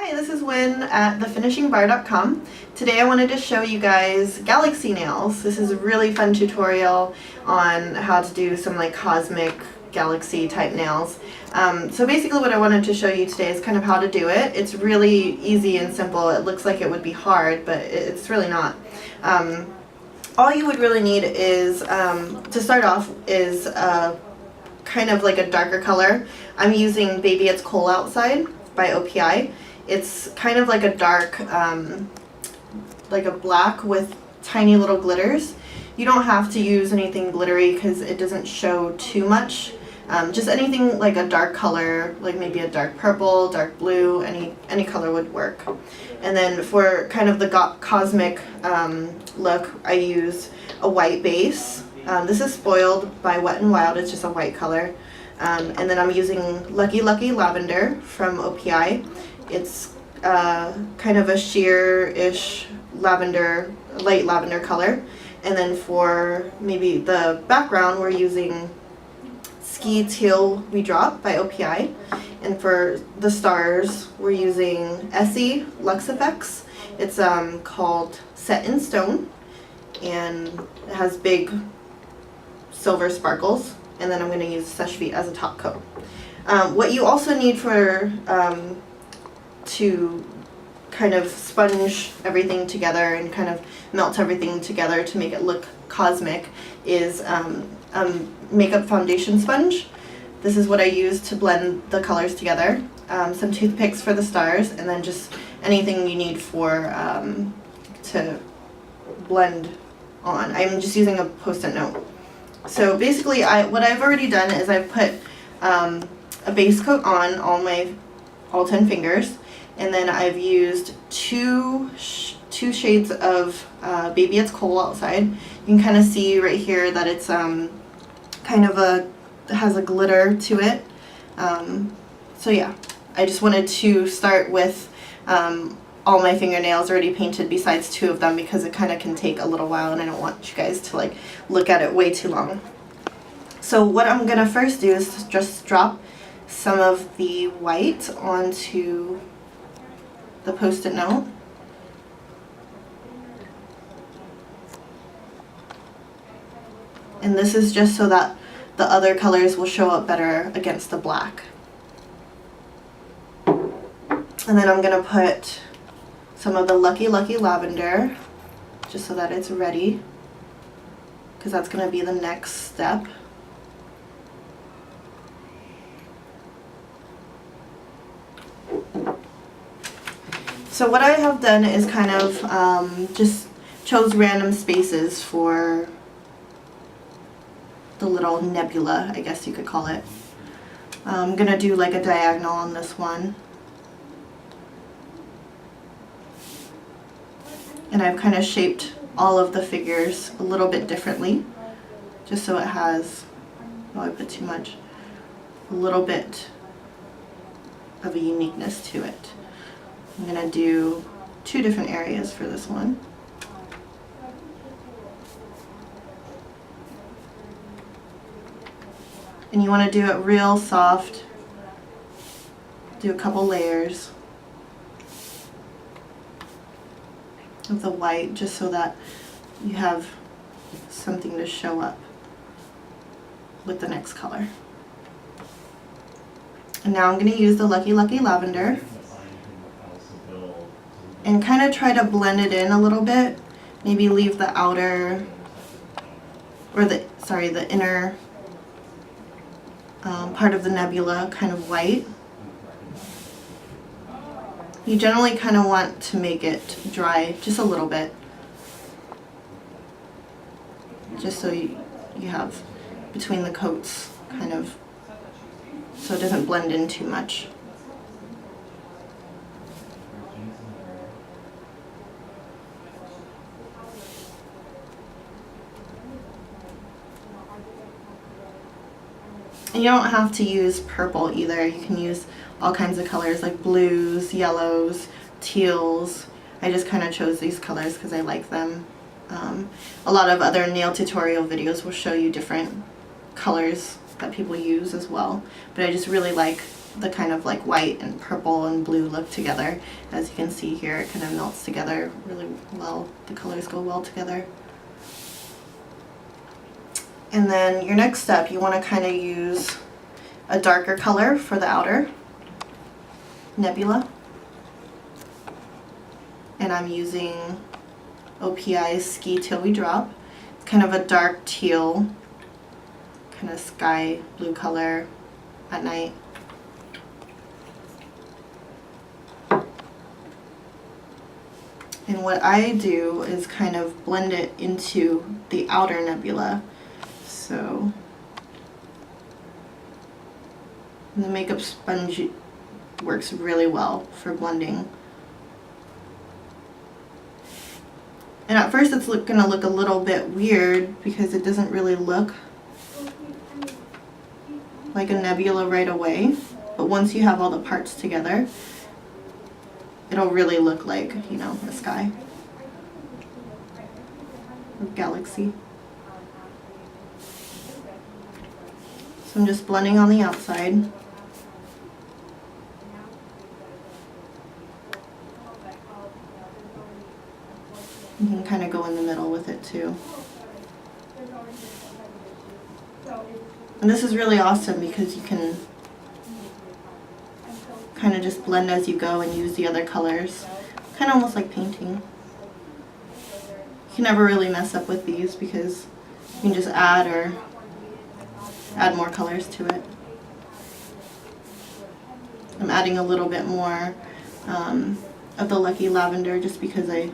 Hi, this is Uyen at thefinishingbar.com. Today I wanted to show you guys galaxy nails. This is a really fun tutorial on how to do some like cosmic galaxy type nails. So basically what I wanted to show you today is kind of how to do it. It's really easy and simple. It looks like it would be hard, but it's really not. All you would really need is, to start off, is kind of like a darker color. I'm using Baby It's Cold Outside by OPI. It's kind of like a dark, like a black with tiny little glitters. You don't have to use anything glittery because it doesn't show too much. Just anything like a dark color, like maybe a dark purple, dark blue, any color would work. And then for kind of the cosmic look, I use a white base. This is Spoiled by Wet n Wild. It's just a white color. And then I'm using Lucky Lucky Lavender from OPI. It's kind of a sheer-ish lavender, light lavender color. And then for maybe the background, we're using Ski Teal We Drop by OPI. And for the stars, we're using Essie Lux Effects. It's called Set in Stone, and it has big silver sparkles. And then I'm going to use Seche Vite as a top coat. What you also need for to kind of sponge everything together and kind of melt everything together to make it look cosmic is makeup foundation sponge. This is what I use to blend the colors together. Some toothpicks for the stars, and then just anything you need for to blend on. I'm just using a Post-it note. So basically, what I've already done is I've put a base coat on all 10 fingers, and then I've used two shades of Baby It's Cold Outside. You can kind of see right here that it's kind of has a glitter to it. So yeah, I just wanted to start with all my fingernails already painted besides 2 of them because it kind of can take a little while and I don't want you guys to like look at it way too long. So what I'm gonna first do is just drop some of the white onto the Post-it note. And this is just so that the other colors will show up better against the black. And then I'm gonna put some of the Lucky Lucky Lavender, just so that it's ready, because that's going to be the next step. So what I have done is kind of just chose random spaces for the little nebula, I guess you could call it. I'm going to do like a diagonal on this one. And I've kind of shaped all of the figures a little bit differently, just so it has, oh I put too much, a little bit of a uniqueness to it. I'm going to do 2 different areas for this one. And you want to do it real soft, do a couple layers of the white, just so that you have something to show up with the next color. And now I'm going to use the Lucky Lucky Lavender and kind of try to blend it in a little bit. Maybe leave the outer, or the inner part of the nebula kind of white. You generally kind of want to make it dry just a little bit, just so you have between the coats, kind of, so it doesn't blend in too much. And you don't have to use purple either. You can use all kinds of colors like blues, yellows, teals. I just kind of chose these colors because I like them. A lot of other nail tutorial videos will show you different colors that people use as well. But I just really like the kind of like white and purple and blue look together. As you can see here, it kind of melts together really well. The colors go well together. And then your next step, you want to kind of use a darker color for the outer nebula. And I'm using OPI's Ski Till We Drop. It's kind of a dark teal, kind of sky blue color at night. And what I do is kind of blend it into the outer nebula. So the makeup sponge works really well for blending. And at first it's going to look a little bit weird because it doesn't really look like a nebula right away. But once you have all the parts together, it'll really look like, you know, a sky or galaxy. So I'm just blending on the outside. You can kind of go in the middle with it too. And this is really awesome because you can kind of just blend as you go and use the other colors. Kind of almost like painting. You can never really mess up with these because you can just add more colors to it. I'm adding a little bit more of the Lucky Lavender just because I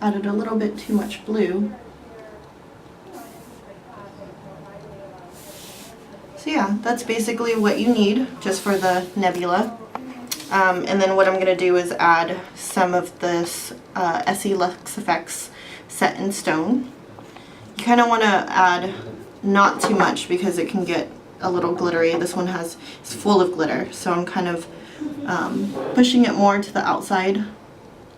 added a little bit too much blue. So yeah, that's basically what you need just for the nebula. And then what I'm going to do is add some of this Essie Lux Effects Set in Stone. You kind of want to add not too much because it can get a little glittery. This one is full of glitter, so I'm kind of pushing it more to the outside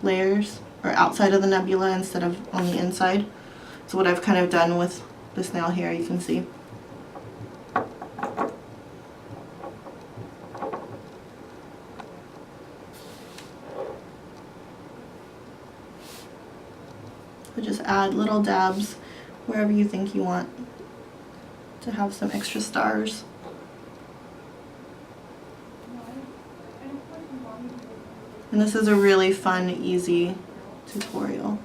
layers, or outside of the nebula instead of on the inside. So what I've kind of done with this nail here, you can see. So just add little dabs wherever you think you want to have some extra stars. And this is a really fun, easy tutorial.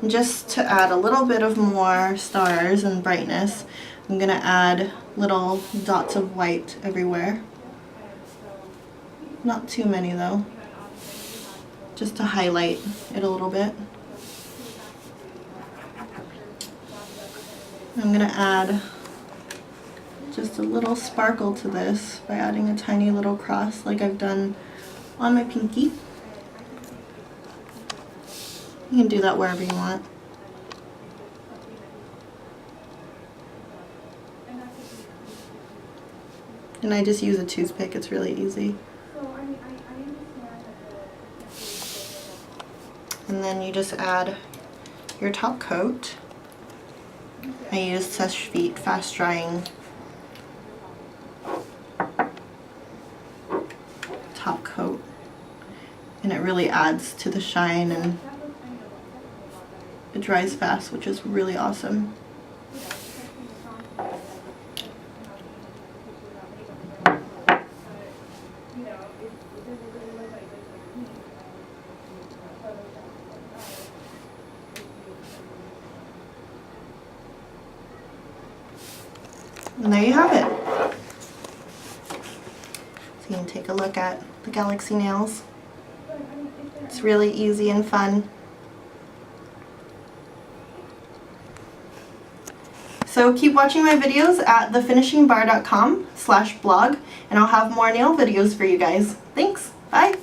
And just to add a little bit of more stars and brightness, I'm going to add little dots of white everywhere. Not too many though, just to highlight it a little bit. I'm going to add just a little sparkle to this by adding a tiny little cross like I've done on my pinky. You can do that wherever you want. And I just use a toothpick, it's really easy. And then you just add your top coat. I use Seche Vite fast drying top coat, and it really adds to the shine, and it dries fast, which is really awesome. And there you have it. So you can take a look at the Galaxy nails. It's really easy and fun. So keep watching my videos at thefinishingbar.com/blog, and I'll have more nail videos for you guys. Thanks. Bye.